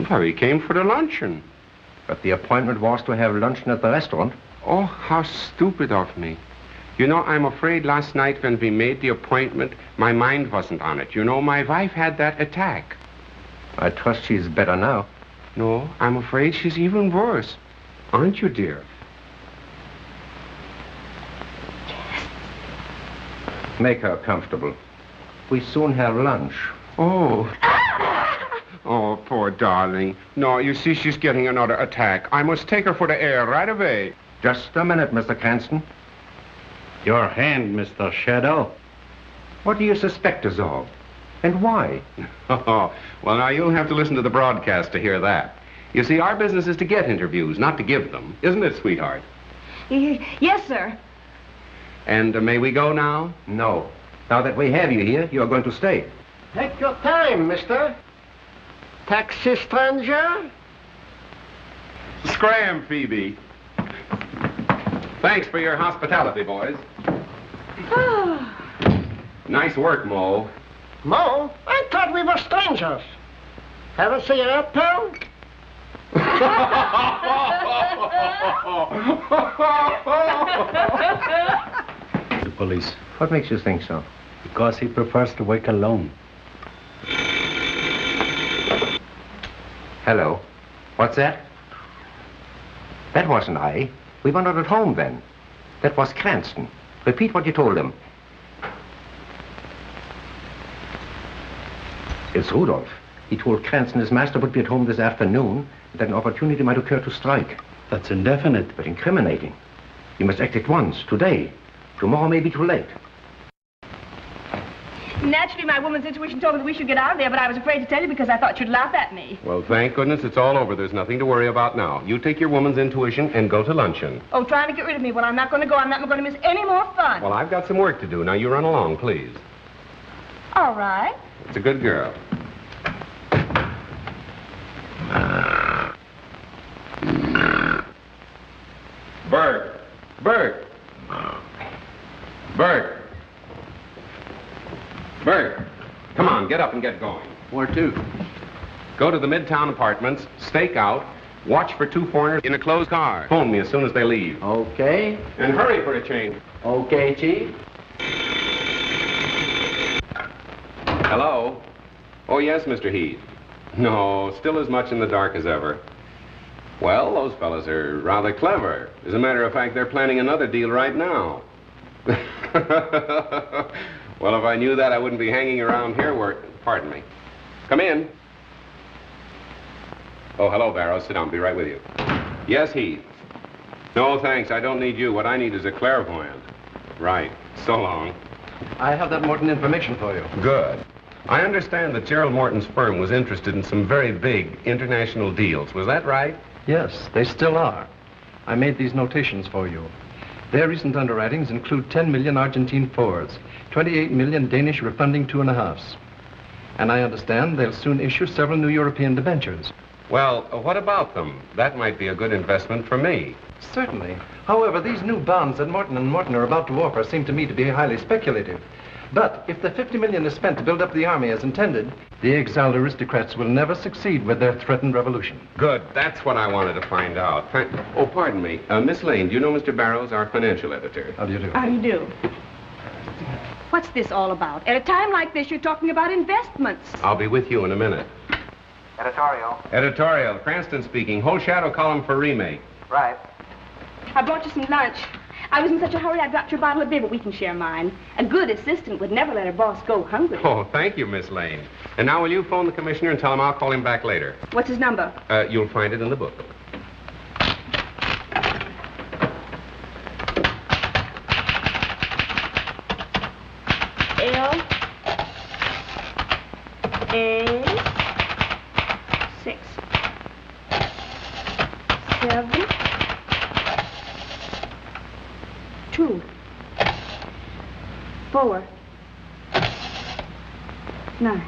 Well, we came for the luncheon.
But the appointment was to have luncheon at the restaurant.
Oh, how stupid of me. You know, I'm afraid last night when we made the appointment, my mind wasn't on it. You know, my wife had that attack.
I trust she's better now.
No, I'm afraid she's even worse. Aren't you, dear?
Make her comfortable. We soon have lunch.
Oh. Oh, poor darling. No, you see, she's getting another attack. I must take her for the air right away.
Just a minute, Mr. Cranston.
Your hand, Mr. Shadow.
What do you suspect us of? And why?
Oh, well, now you'll have to listen to the broadcast to hear that. You see, our business is to get interviews, not to give them. Isn't it, sweetheart?
Yes, sir.
And may we go now?
No. Now that we have you here, you're going to stay.
Take your time, mister. Taxi stranger?
Scram, Phoebe. Thanks for your hospitality, boys. Nice work, Mo.
Mo? I thought we were strangers. Have a cigarette, pal?
The police.
What makes you think so?
Because he prefers to work alone.
Hello. What's that? That wasn't I. We were not at home then. That was Cranston. Repeat what you told him. It's Rudolph. He told Cranston his master would be at home this afternoon, and that an opportunity might occur to strike.
That's indefinite.
But incriminating. You must act at once, today. Tomorrow may be too late.
Naturally, my woman's intuition told me that we should get out of there, but I was afraid to tell you because I thought you'd laugh at me.
Well, thank goodness it's all over. There's nothing to worry about now. You take your woman's intuition and go to luncheon.
Oh, trying to get rid of me. Well, I'm not going to go. I'm not going to miss any more fun.
Well, I've got some work to do. Now, you run along, please.
All right.
It's a good girl. Bert! Bert! Bert! Bert! Come on, get up and get going.
Where to?
Go to the Midtown Apartments, stake out, watch for two foreigners in a closed car. Phone me as soon as they leave.
Okay.
And hurry for a change.
Okay, Chief.
Hello? Oh, yes, Mr. Heath. No, still as much in the dark as ever. Well, those fellas are rather clever. As a matter of fact, they're planning another deal right now. Well, if I knew that, I wouldn't be hanging around here Pardon me. Come in. Oh, hello, Barrow. Sit down. Be right with you. Yes, Heath. No, thanks. I don't need you. What I need is a clairvoyant. Right. So long.
I have that Morton information for you.
Good. I understand that Gerald Morton's firm was interested in some very big international deals. Was that right?
Yes, they still are. I made these notations for you. Their recent underwritings include 10 million Argentine Fords, 28 million Danish refunding 2.5s. And I understand they'll soon issue several new European debentures.
Well, what about them? That might be a good investment for me.
Certainly. However, these new bonds that Morton & Morton are about to offer seem to me to be highly speculative. But if the 50 million is spent to build up the army as intended, the exiled aristocrats will never succeed with their threatened revolution.
Good. That's what I wanted to find out. Oh, pardon me. Miss Lane, do you know Mr. Barrows, our financial editor?
How do you do?
How do you do? What's this all about? At a time like this, you're talking about investments.
I'll be with you in a minute.
Editorial.
Editorial. Cranston speaking. Whole shadow column for remake.
Right.
I brought you some lunch. I was in such a hurry I dropped your bottle of beer, but we can share mine. A good assistant would never let her boss go hungry.
Oh, thank you, Miss Lane. And now will you phone the commissioner and tell him I'll call him back later?
What's his number?
You'll find it in the book.
L-A-6 7 2 4 9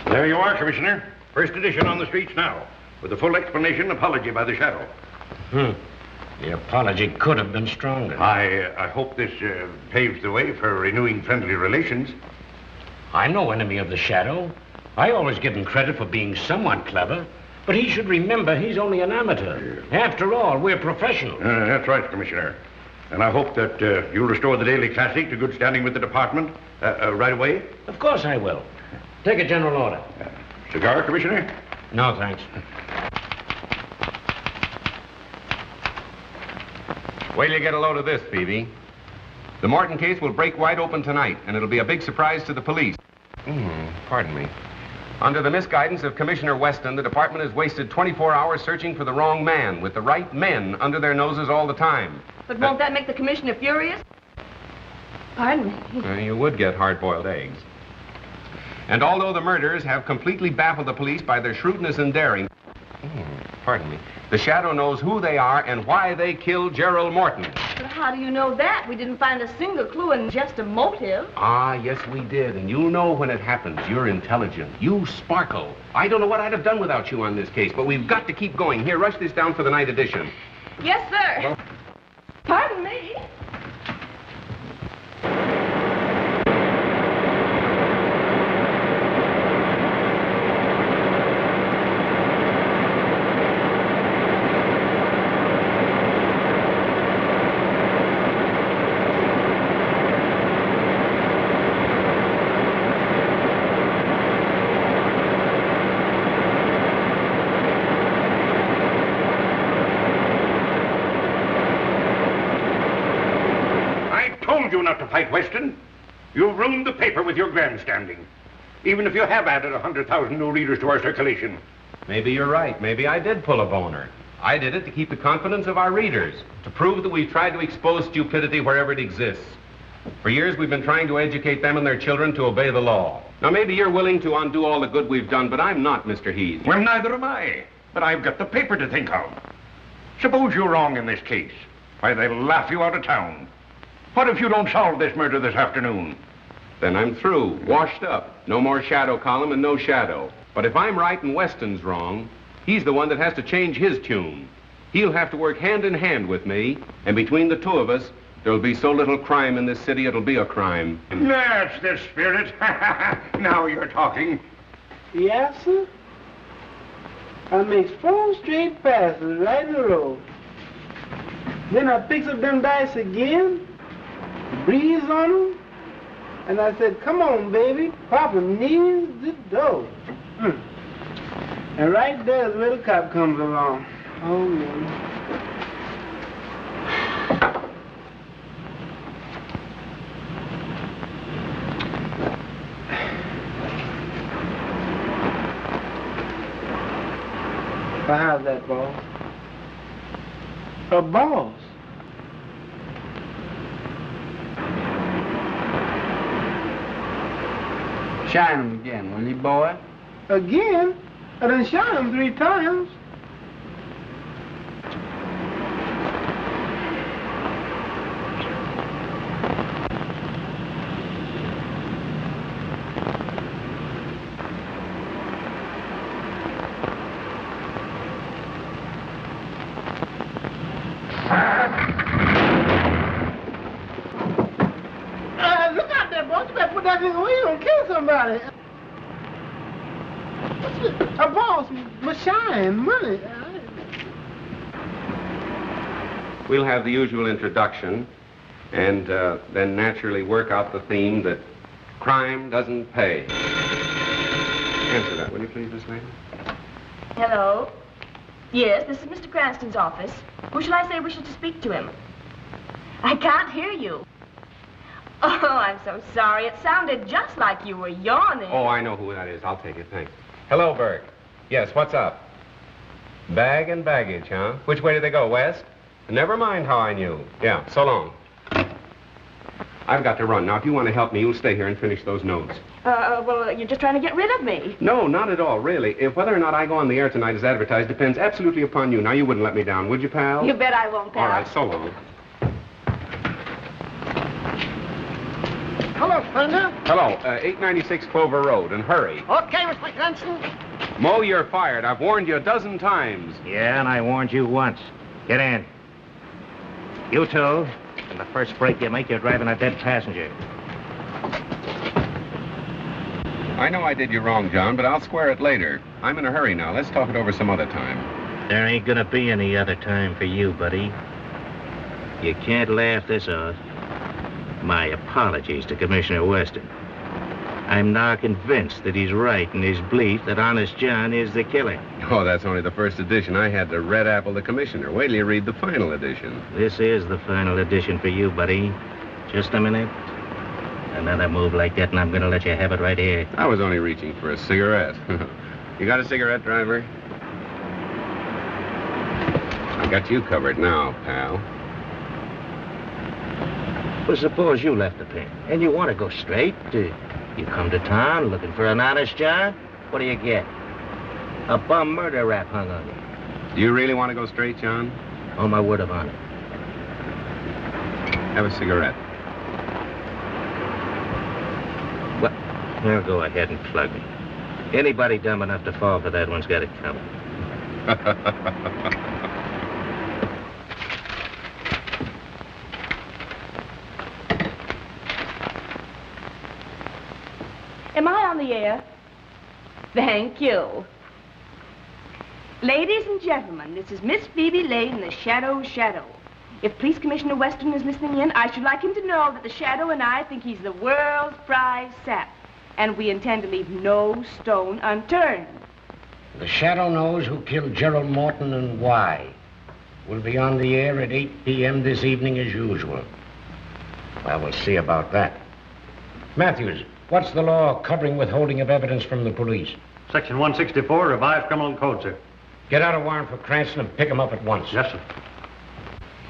There you are, Commissioner. First edition on the streets now, with a full explanation apology by the Shadow.
The apology could have been stronger.
I hope this paves the way for renewing friendly relations.
I'm no enemy of the Shadow. I always give him credit for being somewhat clever, but he should remember he's only an amateur. After all, we're professionals.
That's right, Commissioner. And I hope that you'll restore the Daily Classic to good standing with the department right away.
Of course I will. Take a general order.
Cigar, Commissioner?
No, thanks.
Wait till you get a load of this, Phoebe. The Morton case will break wide open tonight, and it'll be a big surprise to the police. Pardon me. Under the misguidance of Commissioner Weston, the department has wasted 24 hours searching for the wrong man, with the right men under their noses all the time.
But won't that make the commissioner furious? Pardon me.
You would get hard-boiled eggs. And although the murderers have completely baffled the police by their shrewdness and daring, pardon me, the Shadow knows who they are and why they killed Gerald Morton.
But how do you know that? We didn't find a single clue and just a motive.
Ah, yes, we did. And you'll know when it happens. You're intelligent. You sparkle. I don't know what I'd have done without you on this case, but we've got to keep going. Here, rush this down for the night edition.
Yes, sir. Pardon me.
Not to fight Weston. You've ruined the paper with your grandstanding. Even if you have added 100,000 new readers to our circulation.
Maybe you're right. Maybe I did pull a boner. I did it to keep the confidence of our readers, to prove that we've tried to expose stupidity wherever it exists. For years, we've been trying to educate them and their children to obey the law. Now, maybe you're willing to undo all the good we've done, but I'm not, Mr. Heath.
Well, neither am I. But I've got the paper to think of. Suppose you're wrong in this case. Why, they'll laugh you out of town. What if you don't solve this murder this afternoon?
Then I'm through, washed up. No more Shadow column and no Shadow. But if I'm right and Weston's wrong, he's the one that has to change his tune. He'll have to work hand in hand with me, and between the two of us, there'll be so little crime in this city, it'll be a crime.
That's the spirit. Now you're talking.
Yes, sir. I makes 4 straight passes right in a row. Then I picks up them dice again, breathes on them, and I said, come on, baby, Papa needs the dough. And right there's where the cop comes along. Oh, man. Well, how's that, boss? A boss? Shine 'em again, will you, boy? Again? I done shot him 3 times. Look out there, boss. You better put that thing away. You don't kill somebody. A boss, must shine, money.
We'll have the usual introduction, and then naturally work out the theme that crime doesn't pay. Answer that, will you please, Miss Lane?
Hello? Yes, this is Mr. Cranston's office. Who shall I say wishes to speak to him? I can't hear you. Oh, I'm so sorry. It sounded just like you were yawning.
Oh, I know who that is. I'll take it, thanks. Hello, Burke. Yes, what's up? Bag and baggage, huh? Which way did they go, west? Never mind how I knew. Yeah, so long. I've got to run. Now, if you want to help me, you'll stay here and finish those notes.
Well, you're just trying to get rid of me.
No, not at all, really. If whether or not I go on the air tonight as advertised depends absolutely upon you. Now, you wouldn't let me down, would you, pal?
You bet I won't, pal.
All right, so long.
Hello, Splendor.
Hello, 896 Clover Road, and hurry.
Okay, Mr. Cranston.
Mo, you're fired. I've warned you a dozen times.
Yeah, and I warned you once. Get in. You two, in the first break you make, you're driving a dead passenger.
I know I did you wrong, John, but I'll square it later. I'm in a hurry now. Let's talk it over some other time.
There ain't gonna be any other time for you, buddy. You can't laugh this off. My apologies to Commissioner Weston. I'm now convinced that he's right in his belief that Honest John is the killer.
Oh, that's only the first edition. I had to red apple the commissioner. Wait till you read the final edition.
This is the final edition for you, buddy. Just a minute. Another move like that, and I'm gonna let you have it right here.
I was only reaching for a cigarette. You got a cigarette, driver? I got you covered now, pal.
Well, suppose you left the pen, and you want to go straight. You come to town looking for an honest job. What do you get? A bum murder rap hung on you.
Do you really want to go straight, John?
On my word of honor.
Have a cigarette.
Well, now go ahead and plug me. Anybody dumb enough to fall for that one's got it coming.
Am I on the air? Thank you. Ladies and gentlemen, this is Miss Phoebe Lane, the Shadow. If Police Commissioner Weston is listening in, I should like him to know that the Shadow and I think he's the world's prize sap, and we intend to leave no stone unturned.
The Shadow knows who killed Gerald Morton and why. We'll be on the air at 8 p.m. this evening as usual. Well, we'll see about that. Matthews, what's the law covering withholding of evidence from the police?
Section 164, revised criminal code, sir.
Get out a warrant for Cranston and pick him up at once.
Yes, sir.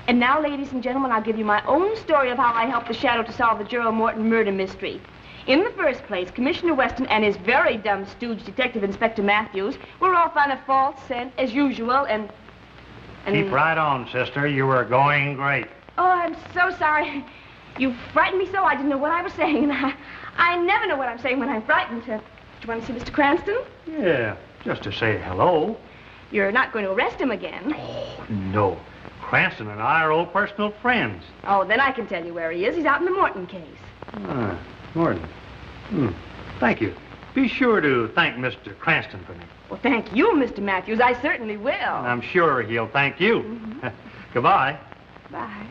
And now, ladies and gentlemen, I'll give you my own story of how I helped the Shadow to solve the Gerald Morton murder mystery. In the first place, Commissioner Weston and his very dumb stooge, Detective Inspector Matthews, were off on a false scent, as usual, and...
Keep right on, sister. You were going great.
Oh, I'm so sorry. You frightened me so I didn't know what I was saying, and I never know what I'm saying when I'm frightened. Do you want to see Mr. Cranston?
Yeah, just to say hello.
You're not going to arrest him again.
Oh, no. Cranston and I are old personal friends.
Oh, then I can tell you where he is. He's out in the Morton case.
Ah, Morton. Thank you. Be sure to thank Mr. Cranston for me.
Well, thank you, Mr. Matthews. I certainly will.
And I'm sure he'll thank you. Mm-hmm. Goodbye.
Bye.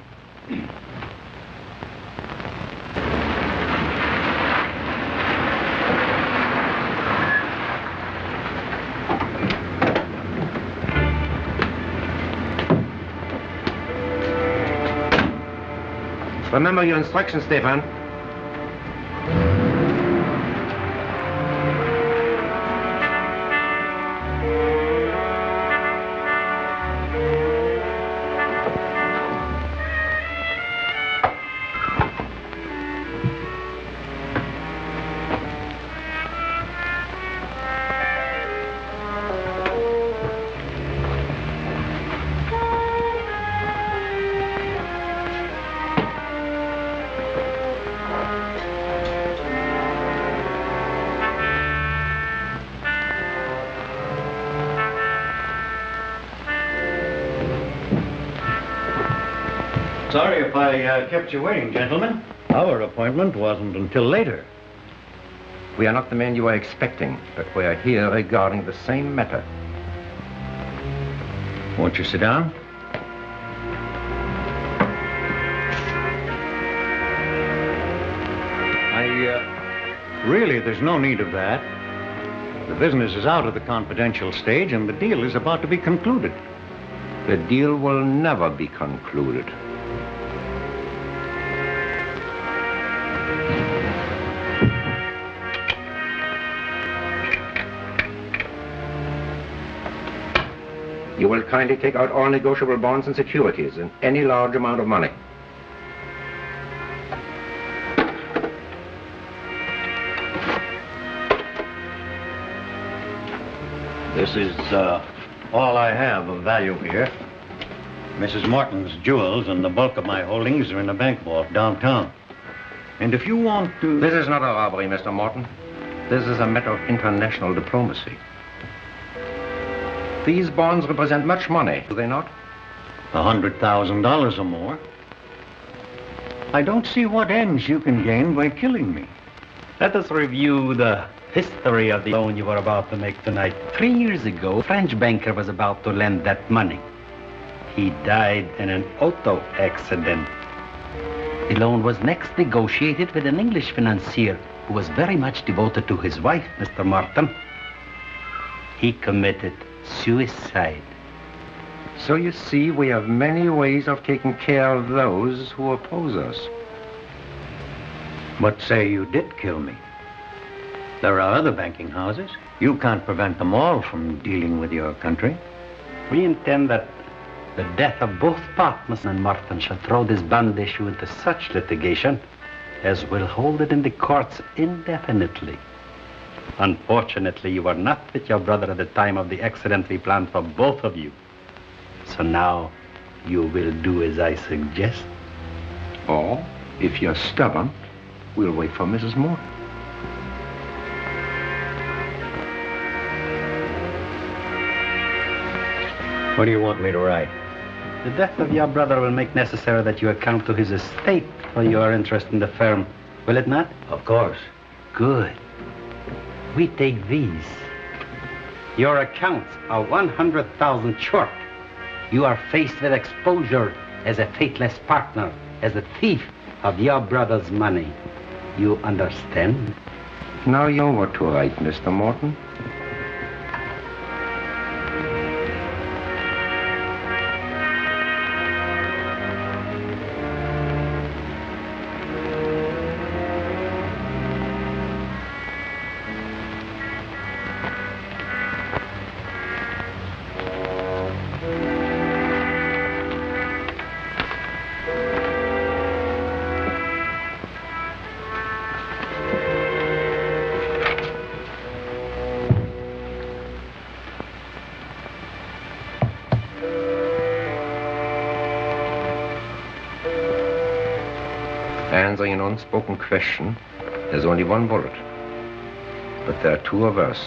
Remember your instructions, Stefan.
Sorry if I kept you waiting, gentlemen. Our appointment wasn't until later.
We are not the men you are expecting, but we are here regarding the same matter.
Won't you sit down? Really, there's no need of that. The business is out of the confidential stage, and the deal is about to be concluded.
The deal will never be concluded. You will kindly take out all negotiable bonds and securities and any large amount of money.
This is all I have of value here. Mrs. Morton's jewels and the bulk of my holdings are in a bank vault downtown. And if you want to...
This is not a robbery, Mr. Morton. This is a matter of international diplomacy. These bonds represent much money, do they not?
$100,000 or more. I don't see what ends you can gain by killing me.
Let us review the history of the loan you were about to make tonight. 3 years ago, a French banker was about to lend that money. He died in an auto accident. The loan was next negotiated with an English financier who was very much devoted to his wife, Mr. Morton. He committed suicide.
So you see, we have many ways of taking care of those who oppose us.
But say you did kill me. There are other banking houses. You can't prevent them all from dealing with your country.
We intend that the death of both partners and Morton shall throw this bond issue into such litigation as will hold it in the courts indefinitely. Unfortunately, you were not with your brother at the time of the accident we planned for both of you. So now you will do as I suggest.
Or, if you're stubborn, we'll wait for Mrs. Morton.
What do you want me to write?
The death of your brother will make necessary that you account to his estate for your interest in the firm, will it not?
Of course.
Good. We take these. Your accounts are 100,000 short. You are faced with exposure as a faithless partner, as a thief of your brother's money. You understand?
Now you know what to write, Mr. Morton. Answering an unspoken question, there's only one bullet. But there are two of us.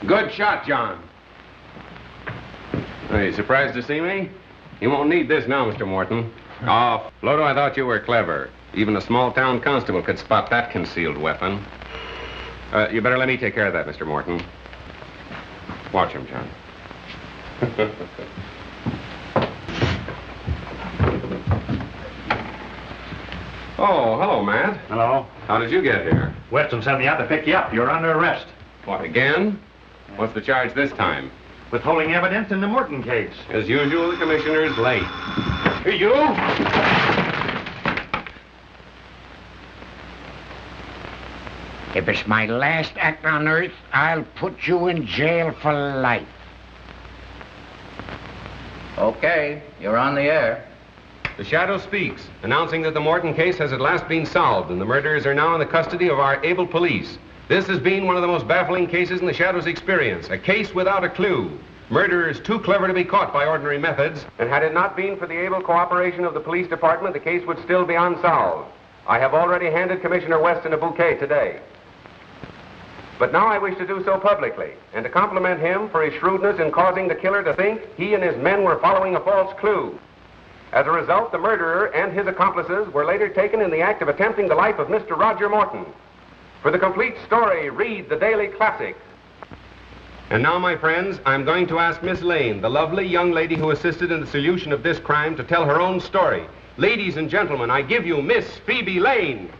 Good shot, John. Are you surprised to see me? You won't need this now, Mr. Morton. Oh, Floto, I thought you were clever. Even a small-town constable could spot that concealed weapon. You better let me take care of that, Mr. Morton. Watch him, John. Oh, hello, Matt.
Hello.
How did you get here?
Weston sent me out to pick you up. You're under arrest.
What, again? What's the charge this time?
Withholding evidence in the Morton case.
As usual, the commissioner's late.
Hey, you!
If it's my last act on Earth, I'll put you in jail for life.
Okay, you're on the air.
The Shadow speaks, announcing that the Morton case has at last been solved and the murderers are now in the custody of our able police. This has been one of the most baffling cases in the Shadow's experience, a case without a clue. Murderers too clever to be caught by ordinary methods, and had it not been for the able cooperation of the police department, the case would still be unsolved. I have already handed Commissioner Weston a bouquet today. But now I wish to do so publicly, and to compliment him for his shrewdness in causing the killer to think he and his men were following a false clue. As a result, the murderer and his accomplices were later taken in the act of attempting the life of Mr. Roger Morton. For the complete story, read the Daily Classic. And now, my friends, I'm going to ask Miss Lane, the lovely young lady who assisted in the solution of this crime, to tell her own story. Ladies and gentlemen, I give you Miss Phoebe Lane.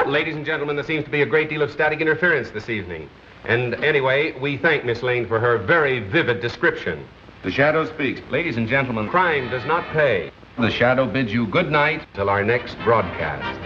Ladies and gentlemen, there seems to be a great deal of static interference this evening. And anyway, we thank Miss Lane for her very vivid description. The Shadow speaks. Ladies and gentlemen, crime does not pay. The Shadow bids you good night till our next broadcast.